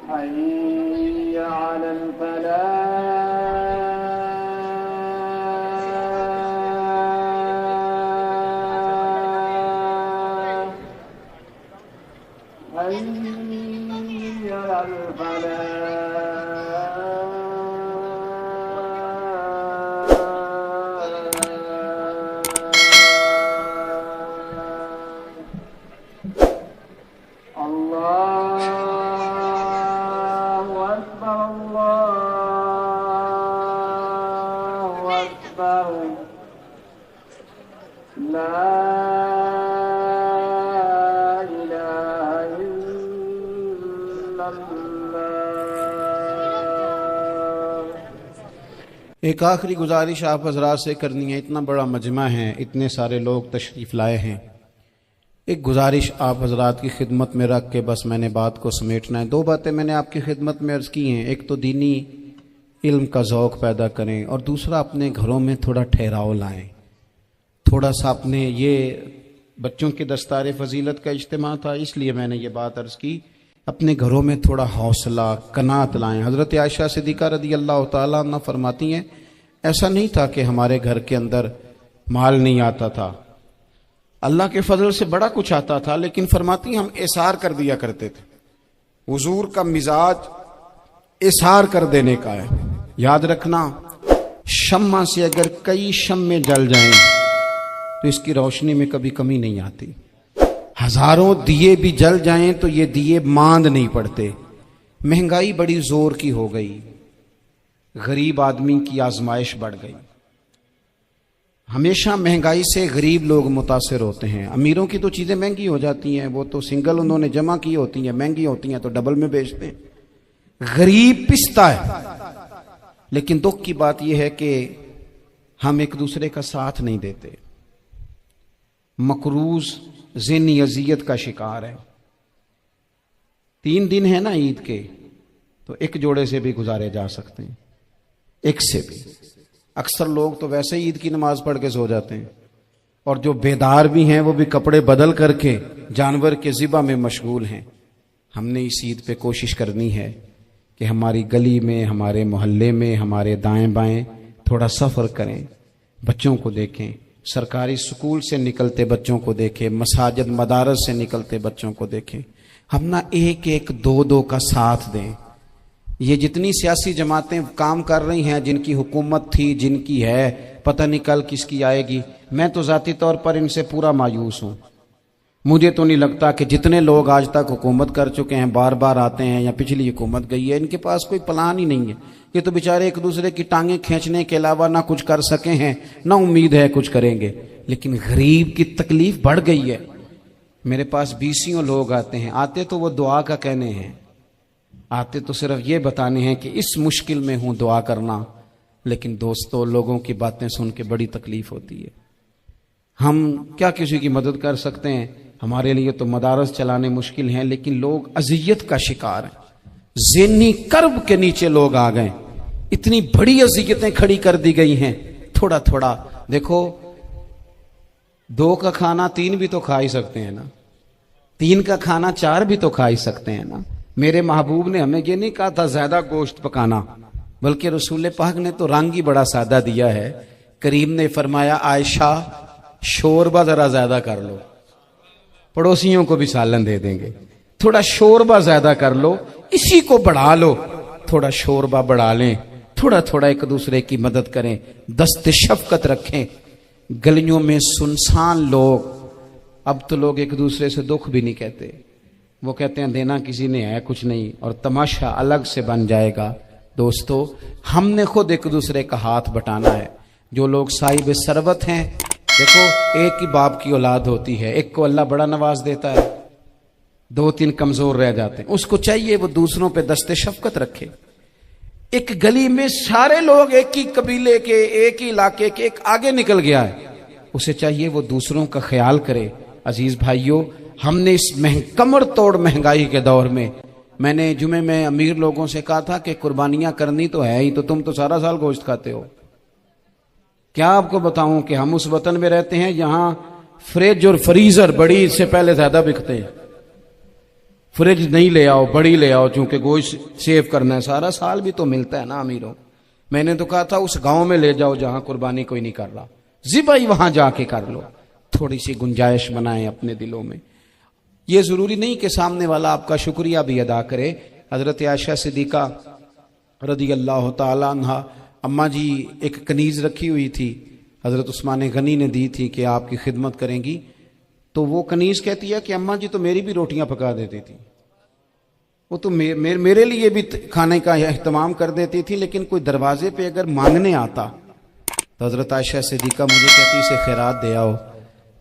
حي على الفلاح حي على الفلاح أكبر لا إله إلا الله. ایک آخری گزارش آپ حضرات سے کرنی ہے. اتنا بڑا مجمع ہے, اتنے سارے لوگ تشریف لائے ہیں. ایک گزارش آپ حضرات کی خدمت میں رکھ کے بس میں نے بات کو سمیٹنا ہے. دو باتیں میں نے آپ کی خدمت میں عرض کی ہیں. ایک تو دینی علم کا ذوق پیدا کریں, اور دوسرا اپنے گھروں میں تھوڑا ٹھہراؤ لائیں. تھوڑا سا اپنے, یہ بچوں کے دستار فضیلت کا اجتماع تھا اس لیے میں نے یہ بات عرض کی, اپنے گھروں میں تھوڑا حوصلہ قناعت لائیں. حضرت عائشہ صدیقہ رضی اللہ تعالیٰ عنہ فرماتی ہیں ایسا نہیں تھا کہ ہمارے گھر کے اندر مال نہیں آتا تھا, اللہ کے فضل سے بڑا کچھ آتا تھا, لیکن فرماتی ہیں ہم احسار کر دیا کرتے تھے. حضور کا مزاج احسار کر دینے کا ہے. یاد رکھنا, شمع سے اگر کئی شمع جل جائیں تو اس کی روشنی میں کبھی کمی نہیں آتی. ہزاروں دیے بھی جل جائیں تو یہ دیے ماند نہیں پڑتے. مہنگائی بڑی زور کی ہو گئی, غریب آدمی کی آزمائش بڑھ گئی. ہمیشہ مہنگائی سے غریب لوگ متاثر ہوتے ہیں. امیروں کی تو چیزیں مہنگی ہو جاتی ہیں, وہ تو سنگل انہوں نے جمع کی ہوتی ہیں, مہنگی ہوتی ہیں تو ڈبل میں بیچتے ہیں. غریب پستا ہے. لیکن دکھ کی بات یہ ہے کہ ہم ایک دوسرے کا ساتھ نہیں دیتے. مقروض ذہنی اذیت کا شکار ہے. 3 دن ہے نا عید کے, تو ایک جوڑے سے بھی گزارے جا سکتے ہیں, ایک سے بھی. اکثر لوگ تو ویسے ہی عید کی نماز پڑھ کے سو جاتے ہیں, اور جو بیدار بھی ہیں وہ بھی کپڑے بدل کر کے جانور کے ذبح میں مشغول ہیں. ہم نے اس عید پہ کوشش کرنی ہے کہ ہماری گلی میں, ہمارے محلے میں, ہمارے دائیں بائیں تھوڑا سفر کریں, بچوں کو دیکھیں, سرکاری سکول سے نکلتے بچوں کو دیکھیں, مساجد مدارس سے نکلتے بچوں کو دیکھیں. ہم نہ ایک ایک دو دو کا ساتھ دیں. یہ جتنی سیاسی جماعتیں کام کر رہی ہیں, جن کی حکومت تھی, جن کی ہے, پتہ نہیں کل کس کی آئے گی. میں تو ذاتی طور پر ان سے پورا مایوس ہوں. مجھے تو نہیں لگتا کہ جتنے لوگ آج تک حکومت کر چکے ہیں, بار بار آتے ہیں یا پچھلی حکومت گئی ہے, ان کے پاس کوئی پلان ہی نہیں ہے. یہ تو بیچارے ایک دوسرے کی ٹانگیں کھینچنے کے علاوہ نہ کچھ کر سکے ہیں, نہ امید ہے کچھ کریں گے. لیکن غریب کی تکلیف بڑھ گئی ہے. میرے پاس 20 لوگ آتے ہیں, آتے تو وہ دعا کا کہنے ہیں, آتے تو صرف یہ بتانے ہیں کہ اس مشکل میں ہوں دعا کرنا. لیکن دوستو, لوگوں کی باتیں سن کے بڑی تکلیف ہوتی ہے. ہم کیا کسی کی مدد کر سکتے ہیں؟ ہمارے لیے تو مدارس چلانے مشکل ہیں, لیکن لوگ اذیت کا شکار ہیں. ذہنی کرب کے نیچے لوگ آ گئے. اتنی بڑی اذیتیں کھڑی کر دی گئی ہیں. تھوڑا تھوڑا دیکھو, 2 کا کھانا 3 بھی تو کھا ہی سکتے ہیں نا, 3 کا کھانا 4 بھی تو کھا ہی سکتے ہیں نا. میرے محبوب نے ہمیں یہ نہیں کہا تھا زیادہ گوشت پکانا, بلکہ رسول پاک نے تو رنگ ہی بڑا سادہ دیا ہے. کریم نے فرمایا عائشہ شوربہ ذرا زیادہ کر لو, پڑوسیوں کو بھی سالن دے دیں گے. تھوڑا شوربہ زیادہ کر لو, اسی کو بڑھا لو, تھوڑا شوربہ بڑھا لیں, تھوڑا تھوڑا ایک دوسرے کی مدد کریں, دست شفقت رکھیں. گلیوں میں سنسان لوگ, اب تو لوگ ایک دوسرے سے دکھ بھی نہیں کہتے, وہ کہتے ہیں دینا کسی نے ہے کچھ نہیں, اور تماشا الگ سے بن جائے گا. دوستو, ہم نے خود ایک دوسرے کا ہاتھ بٹانا ہے. جو لوگ صاحب ثروت ہیں, دیکھو ایک ہی باپ کی اولاد ہوتی ہے, ایک کو اللہ بڑا نواز دیتا ہے, 2-3 کمزور رہ جاتے ہیں. اس کو چاہیے وہ دوسروں پہ دست شفقت رکھے. ایک گلی میں سارے لوگ ایک ہی قبیلے کے, ایک ہی علاقے کے, ایک آگے نکل گیا ہے, اسے چاہیے وہ دوسروں کا خیال کرے. عزیز بھائیوں, ہم نے اس کمر توڑ مہنگائی کے دور میں نے جمعے میں امیر لوگوں سے کہا تھا کہ قربانیاں کرنی تو ہے ہی, تو تم تو سارا سال گوشت کھاتے ہو. کیا آپ کو بتاؤں کہ ہم اس وطن میں رہتے ہیں جہاں فریج اور فریزر بڑی عید سے پہلے زیادہ بکتے ہیں. فریج نہیں لے آؤ, بڑی لے آؤ, چونکہ گوشت سیو کرنا ہے, سارا سال بھی تو ملتا ہے نا امیروں. میں نے تو کہا تھا اس گاؤں میں لے جاؤ جہاں قربانی کوئی نہیں کر رہا, ذبح ہی وہاں جا کے کر لو. تھوڑی سی گنجائش بنائیں اپنے دلوں میں. یہ ضروری نہیں کہ سامنے والا آپ کا شکریہ بھی ادا کرے. حضرت عائشہ صدیقہ رضی اللہ تعالی عنہ, اماں جی ایک کنیز رکھی ہوئی تھی, حضرت عثمان غنی نے دی تھی کہ آپ کی خدمت کریں گی. تو وہ کنیز کہتی ہے کہ اماں جی تو میری بھی روٹیاں پکا دیتی تھی. وہ تو میرے لیے بھی کھانے کا اہتمام کر دیتی تھی، لیکن کوئی دروازے پہ اگر مانگنے آتا تو حضرت عائشہ صدیقہ مجھے کہتی اسے خیرات دے آؤ،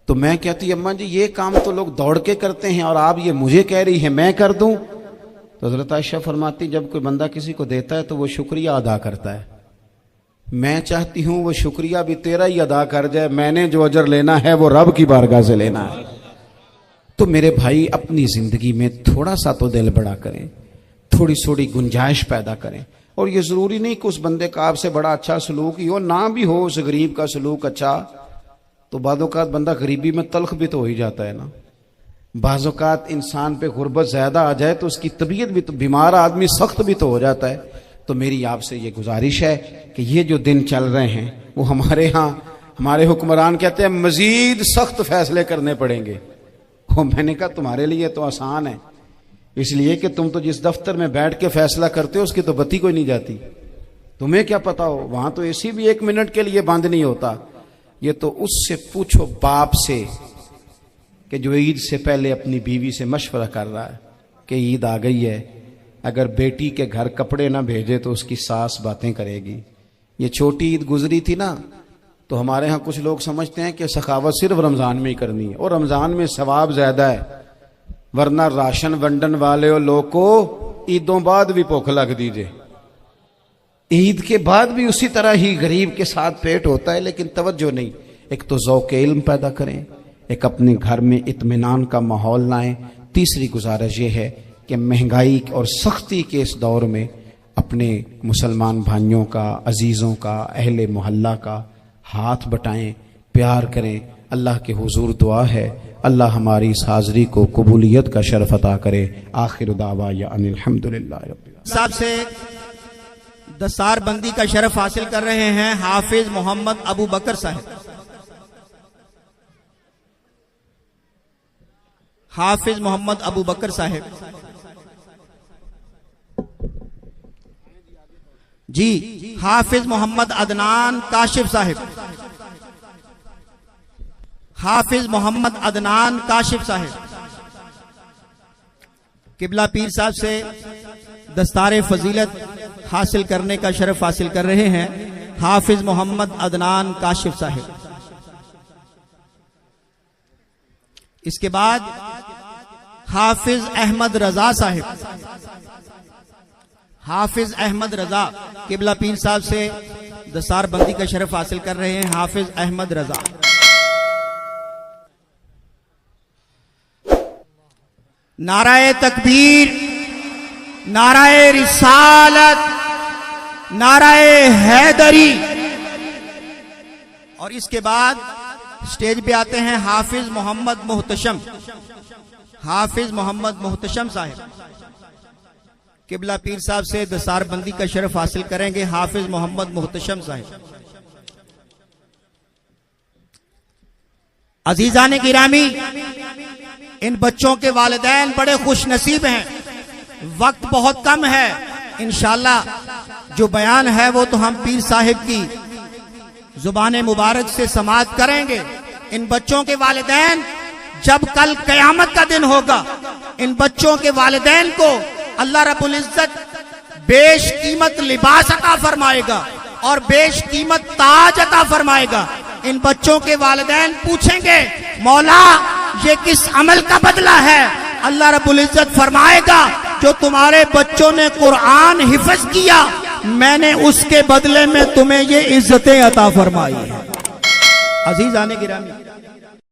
تو میں کہتی اماں جی یہ کام تو لوگ دوڑ کے کرتے ہیں اور آپ یہ مجھے کہہ رہی ہے میں کر دوں؟ تو حضرت عائشہ فرماتی جب کوئی بندہ کسی کو دیتا ہے تو وہ شکریہ ادا کرتا ہے، میں چاہتی ہوں وہ شکریہ بھی تیرا ہی ادا کر جائے، میں نے جو اجر لینا ہے وہ رب کی بارگاہ سے لینا ہے۔ تو میرے بھائی اپنی زندگی میں تھوڑا سا تو دل بڑا کریں، تھوڑی تھوڑی گنجائش پیدا کریں، اور یہ ضروری نہیں کہ اس بندے کا آپ سے بڑا اچھا سلوک ہی ہو، نہ بھی ہو اس غریب کا سلوک اچھا، تو بعض اوقات بندہ غریبی میں تلخ بھی تو ہو ہی جاتا ہے نا۔ بعض اوقات انسان پہ غربت زیادہ آ جائے تو اس کی طبیعت بھی تو، بیمار آدمی سخت بھی تو ہو جاتا ہے۔ تو میری آپ سے یہ گزارش ہے کہ یہ جو دن چل رہے ہیں وہ ہمارے ہاں ہمارے حکمران کہتے ہیں مزید سخت فیصلے کرنے پڑیں گے۔ میں نے کہا تمہارے لیے تو آسان ہے، اس لیے کہ تم تو جس دفتر میں بیٹھ کے فیصلہ کرتے ہو اس کی تو بتی کوئی نہیں جاتی، تمہیں کیا پتا ہو، وہاں تو اے سی بھی 1 منٹ کے لیے بند نہیں ہوتا۔ یہ تو اس سے پوچھو باپ سے کہ جو عید سے پہلے اپنی بیوی سے مشورہ کر رہا ہے کہ عید آ گئی ہے، اگر بیٹی کے گھر کپڑے نہ بھیجے تو اس کی ساس باتیں کرے گی۔ یہ چھوٹی عید گزری تھی نا، تو ہمارے ہاں کچھ لوگ سمجھتے ہیں کہ سخاوت صرف رمضان میں ہی کرنی ہے، اور رمضان میں ثواب زیادہ ہے، ورنہ راشن ونڈن والے لوگ کو عیدوں بعد بھی بھوک لگ دیجئے، عید کے بعد بھی اسی طرح ہی غریب کے ساتھ پیٹ ہوتا ہے، لیکن توجہ نہیں۔ ایک تو ذوق علم پیدا کریں، ایک اپنے گھر میں اطمینان کا ماحول لائیں۔ تیسری گزارش یہ ہے کہ مہنگائی اور سختی کے اس دور میں اپنے مسلمان بھائیوں کا، عزیزوں کا، اہل محلہ کا ہاتھ بٹائیں، پیار کریں۔ اللہ کے حضور دعا ہے اللہ ہماری اس حاضری کو قبولیت کا شرف عطا کرے۔ آخر دعوانا ان الحمدللہ رب العالمین۔ صاحب سے دستار بندی کا شرف حاصل کر رہے ہیں حافظ محمد ابو بکر صاحب۔ حافظ محمد ابو بکر صاحب جی۔ حافظ محمد عدنان کاشف صاحب۔ حافظ محمد عدنان کاشف صاحب قبلہ پیر صاحب سے دستار فضیلت حاصل کرنے کا شرف حاصل کر رہے ہیں حافظ محمد عدنان کاشف صاحب۔ اس کے بعد حافظ احمد رضا صاحب۔ حافظ احمد رضا قبلہ پیر صاحب سے دستار بندی کا شرف حاصل کر رہے ہیں حافظ احمد رضا۔ نعرہ تکبیر، نعرہ رسالت، نعرہ حیدری۔ اور اس کے بعد سٹیج پہ آتے ہیں حافظ محمد محتشم۔ حافظ محمد محتشم صاحب قبلہ پیر صاحب سے دستار بندی کا شرف حاصل کریں گے حافظ محمد محتشم صاحب۔ عزیزان گرامی، ان بچوں کے والدین بڑے خوش نصیب ہیں، وقت بہت کم ہے، انشاءاللہ جو بیان ہے وہ تو ہم پیر صاحب کی زبان مبارک سے سماعت کریں گے۔ ان بچوں کے والدین جب کل قیامت کا دن ہوگا، ان بچوں کے والدین کو اللہ رب العزت بیش قیمت لباس عطا فرمائے گا اور بیش قیمت تاج عطا فرمائے گا۔ ان بچوں کے والدین پوچھیں گے مولا یہ کس عمل کا بدلہ ہے؟ اللہ رب العزت فرمائے گا جو تمہارے بچوں نے قرآن حفظ کیا میں نے اس کے بدلے میں تمہیں یہ عزتیں عطا فرمائی ہیں۔ عزیزان گرامی،